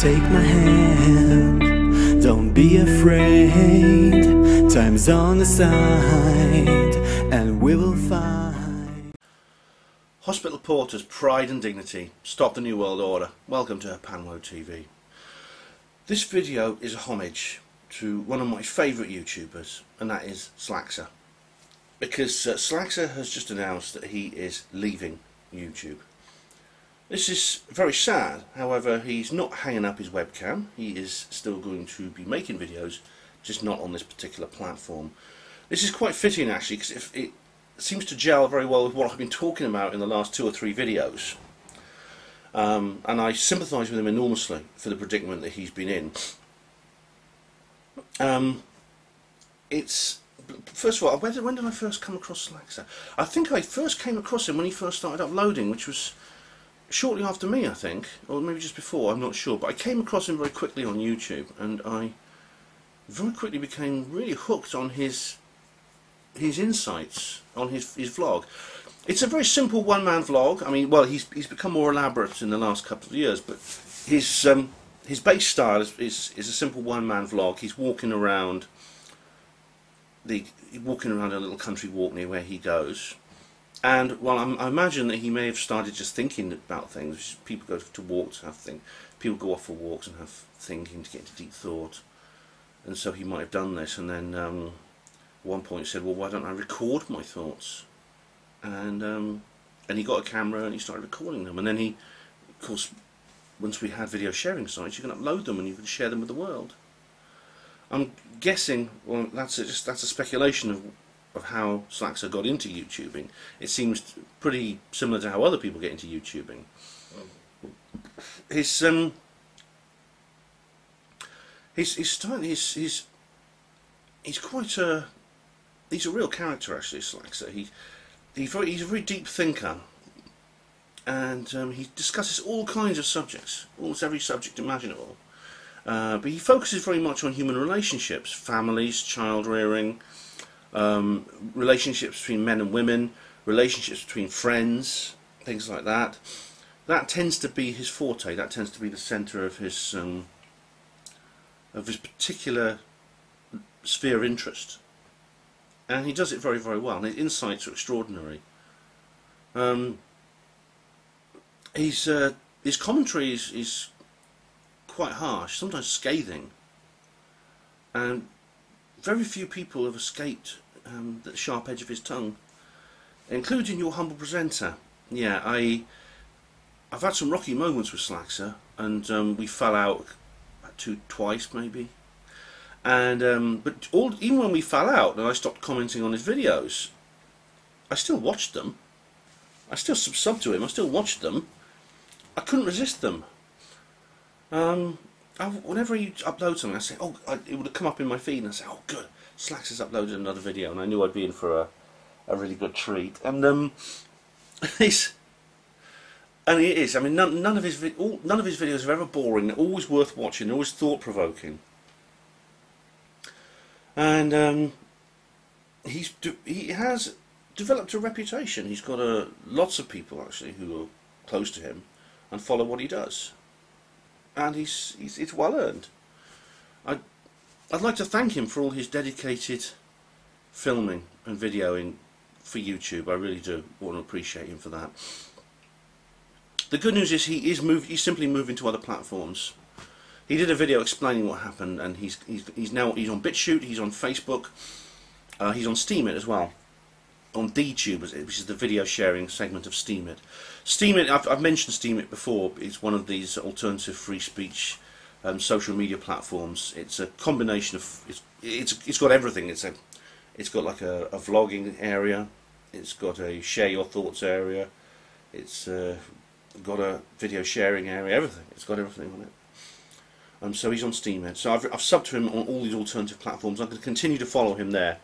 Take my hand, don't be afraid. Time's on the side, and we will find. Hospital porters, pride and dignity. Stop the New World Order. Welcome to Panwo TV. This video is a homage to one of my favourite YouTubers, and that is Slaxxxer. Because Slaxxxer has just announced that he is leaving YouTube. This is very sad. However, he's not hanging up his webcam. He is still going to be making videos, just not on this particular platform. This is quite fitting actually, because it seems to gel very well with what I've been talking about in the last 2 or 3 videos. And I sympathise with him enormously for the predicament that he's been in. First of all, when did I first come across Slaxxxer? I think I first came across him when he first started uploading, which was shortly after me, I think, or maybe just before, I'm not sure, but I came across him very quickly on YouTube, and I very quickly became really hooked on his insights on his vlog. It's a very simple one-man vlog. I mean, well, he's become more elaborate in the last couple of years, but his base style is a simple one-man vlog. He's walking around a little country walk near where he goes. And well, I imagine that he may have started just thinking about things. People go to walks, people go off for walks and have thinking to get into deep thought. And so he might have done this, and then at one point said, "Well, why don't I record my thoughts?" And he got a camera and he started recording them. And then he, of course, once we had video sharing sites, you can upload them and you can share them with the world. I'm guessing, well, that's a speculation of how Slaxxxer got into YouTubing. It seems pretty similar to how other people get into YouTubing. He's a real character actually, Slaxxxer. He's a very deep thinker, and he discusses all kinds of subjects, almost every subject imaginable. But he focuses very much on human relationships, families, child rearing, relationships between men and women, relationships between friends, things like that. That tends to be his forte. That tends to be the centre of his particular sphere of interest, and he does it very, very well. And his insights are extraordinary. His commentary is quite harsh, sometimes scathing, and very few people have escaped the sharp edge of his tongue, including your humble presenter. Yeah, I've had some rocky moments with Slaxxxer, and we fell out twice maybe. And but even when we fell out and I stopped commenting on his videos, I still watched them. I still subbed to him. I still watched them. I couldn't resist them. Whenever he uploads something, I say, "Oh," it would have come up in my feed, and I say, "Oh, good, Slaxxxer's uploaded another video," and I knew I'd be in for a really good treat. And it is. I mean, none of his videos are ever boring. They're always worth watching. They're always thought-provoking. And he has developed a reputation. He's got lots of people actually who are close to him and follow what he does. And it's well earned. I'd like to thank him for all his dedicated filming and videoing for YouTube. I really do want to appreciate him for that. The good news is he's simply moving to other platforms. He did a video explaining what happened, and he's on BitChute, he's on Facebook, he's on Steemit as well. On DTube, which is the video sharing segment of Steemit. Steemit, I've mentioned Steemit before. It's one of these alternative free speech social media platforms. It's a combination of it's got everything. It's got like a vlogging area. It's got a share your thoughts area. It's got a video sharing area. Everything. It's got everything on it. So he's on Steemit. So I've subbed to him on all these alternative platforms. I'm going to continue to follow him there.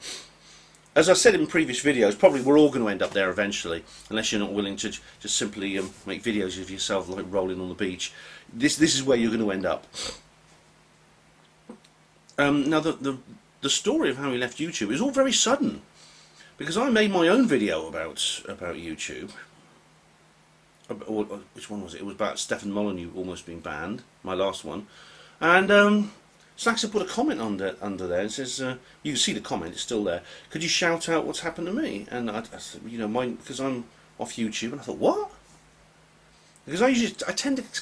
As I said in previous videos, probably we're all going to end up there eventually, unless you're not willing to just simply make videos of yourself like rolling on the beach. This is where you're going to end up. Now the story of how he left YouTube is all very sudden. because I made my own video about YouTube. Or, which one was it? It was about Stefan Molyneux almost being banned, my last one. And Slaxxxer put a comment under there and says, you can see the comment, it's still there. Could you shout out what's happened to me? And I said, you know, because I'm off YouTube, and I thought, what? Because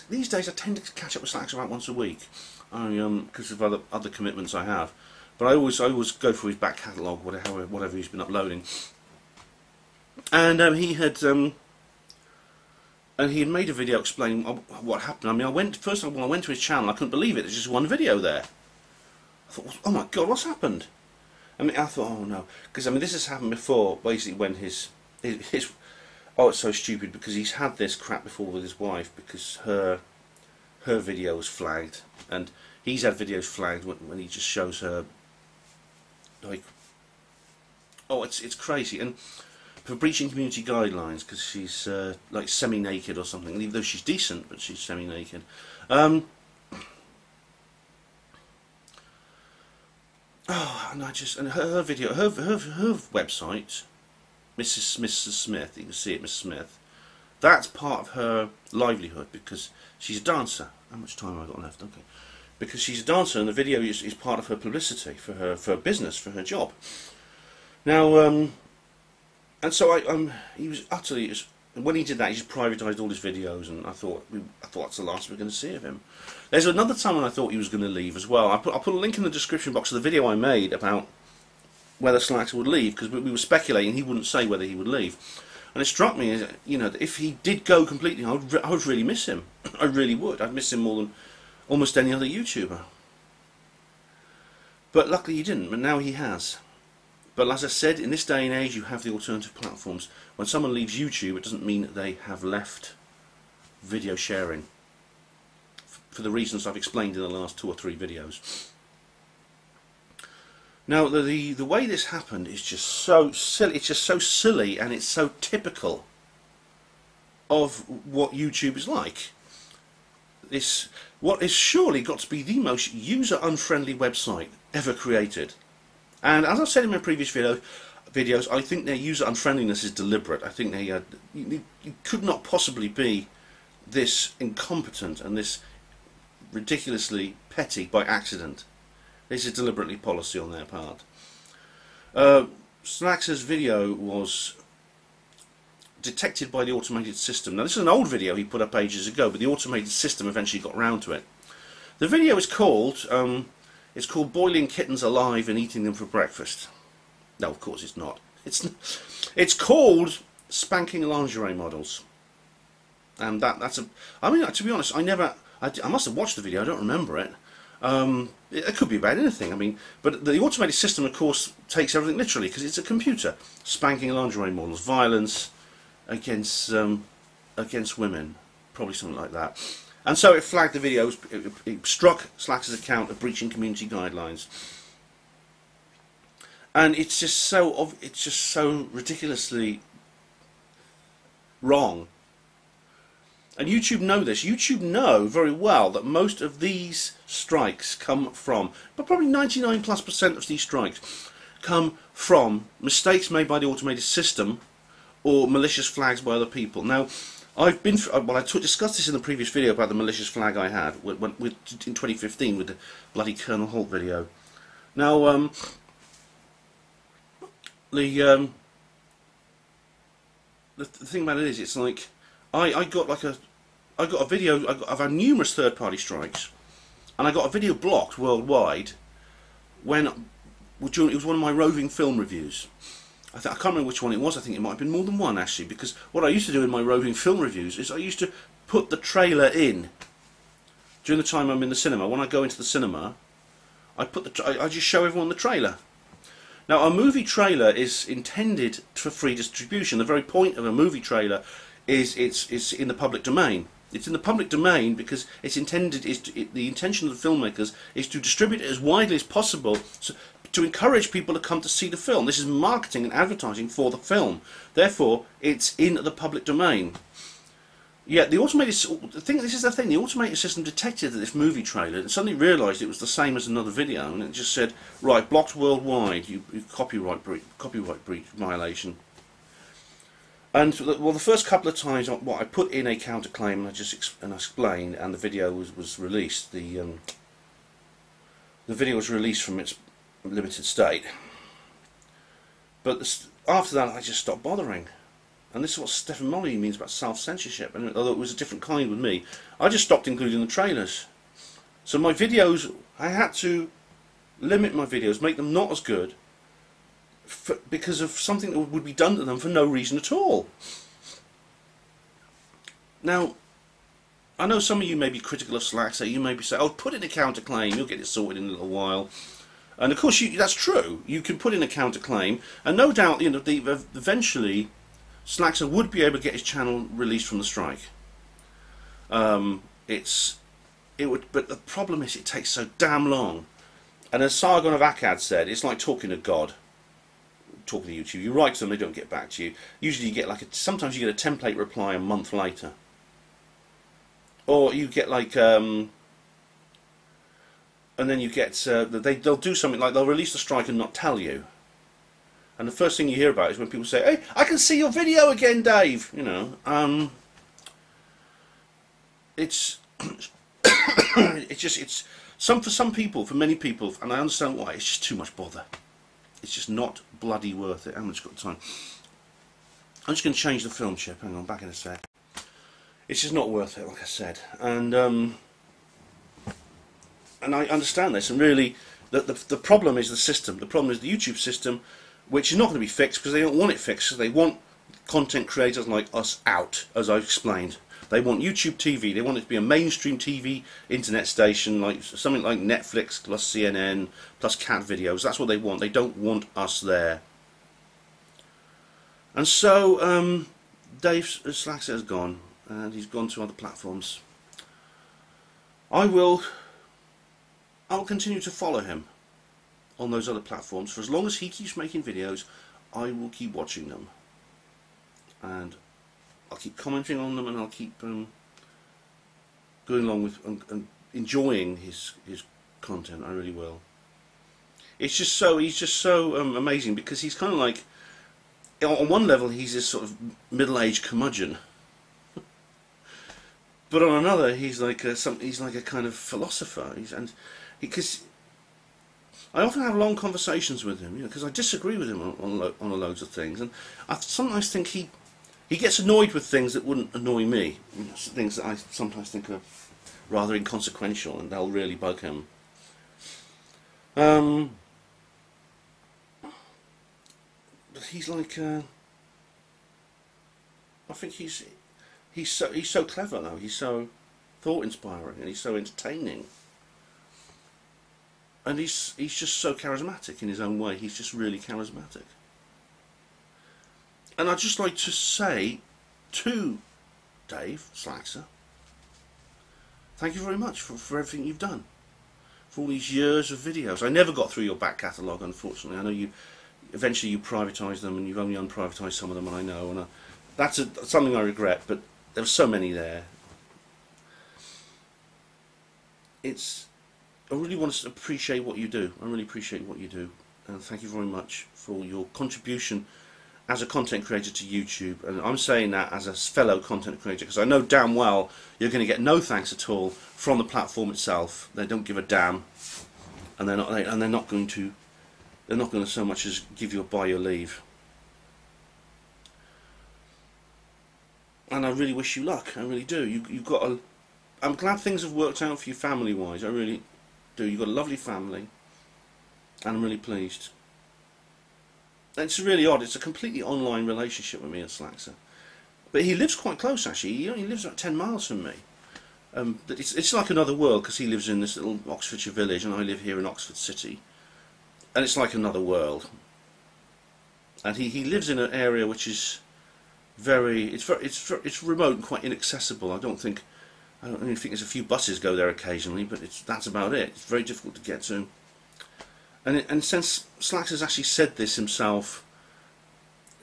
these days I tend to catch up with Slaxxxer about once a week, because of other commitments I have. But I always go through his back catalogue, whatever he's been uploading. And he had made a video explaining what happened. I mean, first of all, when I went to his channel, I couldn't believe it. There's just one video there. I thought, oh my God, what's happened? I mean, I thought, oh no, because I mean, this has happened before. Basically, when his oh, it's so stupid, because he's had this crap before with his wife, because her video was flagged, and he's had videos flagged when he just shows her, like, oh, it's crazy, and for breaching community guidelines, because she's like semi-naked or something, and even though she's decent, but she's semi-naked. Oh, and her video, her website, Mrs. Smith, you can see it, Mrs. Smith, that's part of her livelihood, because she's a dancer. How much time have I got left? Okay. Because she's a dancer, and the video is part of her publicity for her business, for her job. Now, and so he was utterly, when he did that, he just privatised all his videos, and I thought that's the last we're going to see of him. There's another time when I thought he was going to leave as well. I'll put a link in the description box of the video I made about whether Slaxxxer would leave, because we were speculating he wouldn't say whether he would leave. And it struck me, you know, that if he did go completely, I would really miss him. I really would. I'd miss him more than almost any other YouTuber. But luckily he didn't, but now he has. But as I said, in this day and age, you have the alternative platforms. When someone leaves YouTube, it doesn't mean that they have left video sharing, for the reasons I've explained in the last 2 or 3 videos. Now, the way this happened is just so silly. It's just so silly, and it's so typical of what YouTube is like. What is surely got to be the most user-unfriendly website ever created. And as I've said in my previous videos, I think their user-unfriendliness is deliberate. I think you could not possibly be this incompetent and this ridiculously petty by accident. This is deliberately policy on their part. Slaxxxer's video was detected by the automated system. Now, this is an old video he put up ages ago, but the automated system eventually got round to it. The video is called Boiling Kittens Alive and Eating Them for Breakfast. No, of course it's not. It's called Spanking Lingerie Models. And that's a... I mean, to be honest, I must have watched the video, I don't remember it. It could be about anything, I mean, but the automated system, of course, takes everything literally, because it's a computer. Spanking lingerie models, violence against women, probably something like that. And so it flagged the videos, it struck Slaxxxer's account of breaching community guidelines. And it's just so ridiculously wrong. And YouTube know this. YouTube know very well that most of these strikes come from, but probably 99+% of these strikes come from mistakes made by the automated system or malicious flags by other people. Now, I discussed this in the previous video about the malicious flag I had in 2015 with the bloody Colonel Holt video. Now, the thing about it is, it's like I've had numerous third-party strikes, and I got a video blocked worldwide when it was one of my roving film reviews. I can't remember which one it was. I think it might have been more than one, actually, because what I used to do in my roving film reviews is I used to put the trailer in during the time I'm in the cinema. When I go into the cinema, I just show everyone the trailer. Now, a movie trailer is intended for free distribution. The very point of a movie trailer is it's in the public domain. It's in the public domain because the intention of the filmmakers is to distribute it as widely as possible, to encourage people to come to see the film. This is marketing and advertising for the film. Therefore, it's in the public domain. Yeah, the automated thing. This is the thing. The automated system detected that this movie trailer and suddenly realised it was the same as another video, and it just said, "Right, blocked worldwide. You copyright breach violation." And well, the first couple of times, what I put in a counterclaim, and I explained, and the video was released. The video was released from its limited state, but after that, I just stopped bothering. And this is what Stephen Molyneux means about self-censorship. And although it was a different kind with me, I just stopped including the trailers. So my videos, I had to limit my videos, make them not as good, because of something that would be done to them for no reason at all. Now, I know some of you may be critical of Slaxxxer. You may be saying, "Oh, put in a counterclaim, you'll get it sorted in a little while." And of course, that's true. You can put in a counterclaim, and no doubt, eventually, Slaxxxer would be able to get his channel released from the strike. But the problem is it takes so damn long. And as Sargon of Akkad said, it's like talking to God, talking to YouTube. You write to them, they don't get back to you. Usually you get sometimes you get a template reply a month later. Or you get and then you get, they'll do something like they'll release the strike and not tell you. And the first thing you hear about is when people say, "Hey, I can see your video again, Dave." It's for some people, for many people, and I understand why. It's just too much bother. It's just not bloody worth it. I haven't just got time. I'm just going to change the film chip. Hang on, back in a sec. It's just not worth it, like I said. And I understand this. And really, the problem is the system. The problem is the YouTube system, which is not going to be fixed because they don't want it fixed. Because they want content creators like us out, as I explained. They want YouTube TV. They want it to be a mainstream TV internet station, like something like Netflix plus CNN plus cat videos. That's what they want. They don't want us there. And so Dave Slaxxxer has gone, and he's gone to other platforms. I will continue to follow him on those other platforms. For as long as he keeps making videos, I will keep watching them, and I'll keep commenting on them, and I'll keep going along with and enjoying his content. I really will. He's just so amazing, because he's kind of like, on one level he's this sort of middle-aged curmudgeon, but on another he's like a kind of philosopher. Because I often have long conversations with him, because I disagree with him on loads of things, and I sometimes think he gets annoyed with things that wouldn't annoy me, things that I sometimes think are rather inconsequential, and they'll really bug him. But he's like, I think he's so clever though. He's so thought-inspiring, and he's so entertaining. And he's just so charismatic in his own way. He's just really charismatic. And I'd just like to say to Dave Slaxxxer, thank you very much for everything you've done, for all these years of videos. I never got through your back catalogue, unfortunately. I know eventually you privatised them, and you've only unprivatised some of them, and I know, and that's something I regret, but there were so many there. I really want to appreciate what you do. I really appreciate what you do, and thank you very much for your contribution as a content creator to YouTube. And I'm saying that as a fellow content creator, because I know damn well you're going to get no thanks at all from the platform itself. They don't give a damn, and they're not going to so much as give you a buy your leave. And I really wish you luck. I really do. I'm glad things have worked out for you family-wise. I really do. You've got a lovely family, and I'm really pleased. It's really odd. It's a completely online relationship with me and Slaxxxer. But he lives quite close, actually. He only lives about 10 miles from me. But it's like another world, because he lives in this little Oxfordshire village, and I live here in Oxford City. And it's like another world. And he lives in an area which is it's remote and quite inaccessible. I don't even think there's a few buses go there occasionally, but that's about it. It's very difficult to get to. And since Slaxxxer's actually said this himself,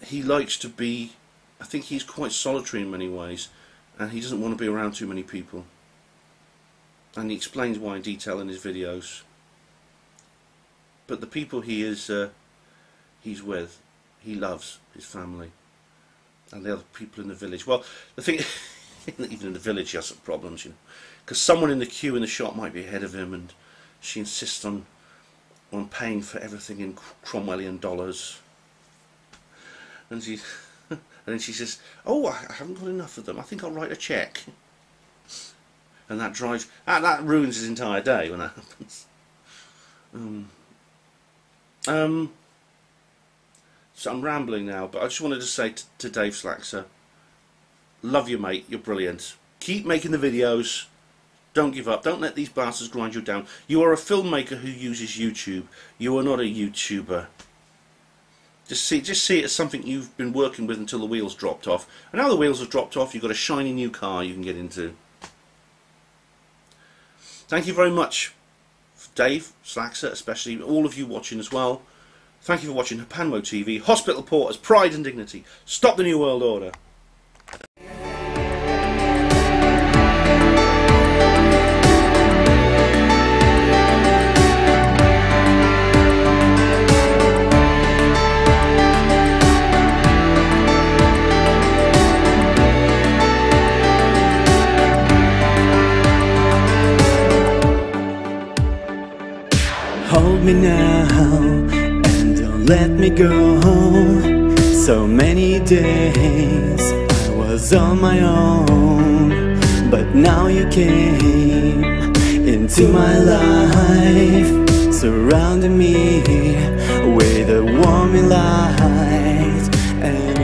he likes to be, I think he's quite solitary in many ways, and he doesn't want to be around too many people, and he explains why in detail in his videos. But the people he's with, he loves his family and the other people in the village. Well, the thing, even in the village he has some problems, you know, because someone in the queue in the shop might be ahead of him, and she insists on paying for everything in Cromwellian dollars, and she and then she says, "Oh, I haven't got enough of them. I think I'll write a cheque." And that ruins his entire day when that happens. So I'm rambling now, but I just wanted to say to Dave Slaxxxer, love you, mate. You're brilliant. Keep making the videos. Don't give up. Don't let these bastards grind you down. You are a filmmaker who uses YouTube. You are not a YouTuber. Just see it as something you've been working with until the wheels dropped off. And now the wheels have dropped off, you've got a shiny new car you can get into. Thank you very much, Dave Slaxxxer, especially all of you watching as well. Thank you for watching Hapanmo TV. Hospital Porters, Pride and Dignity. Stop the New World Order. Hold me now and don't let me go. So many days I was on my own, but now you came into my life, surrounding me with a warming light. And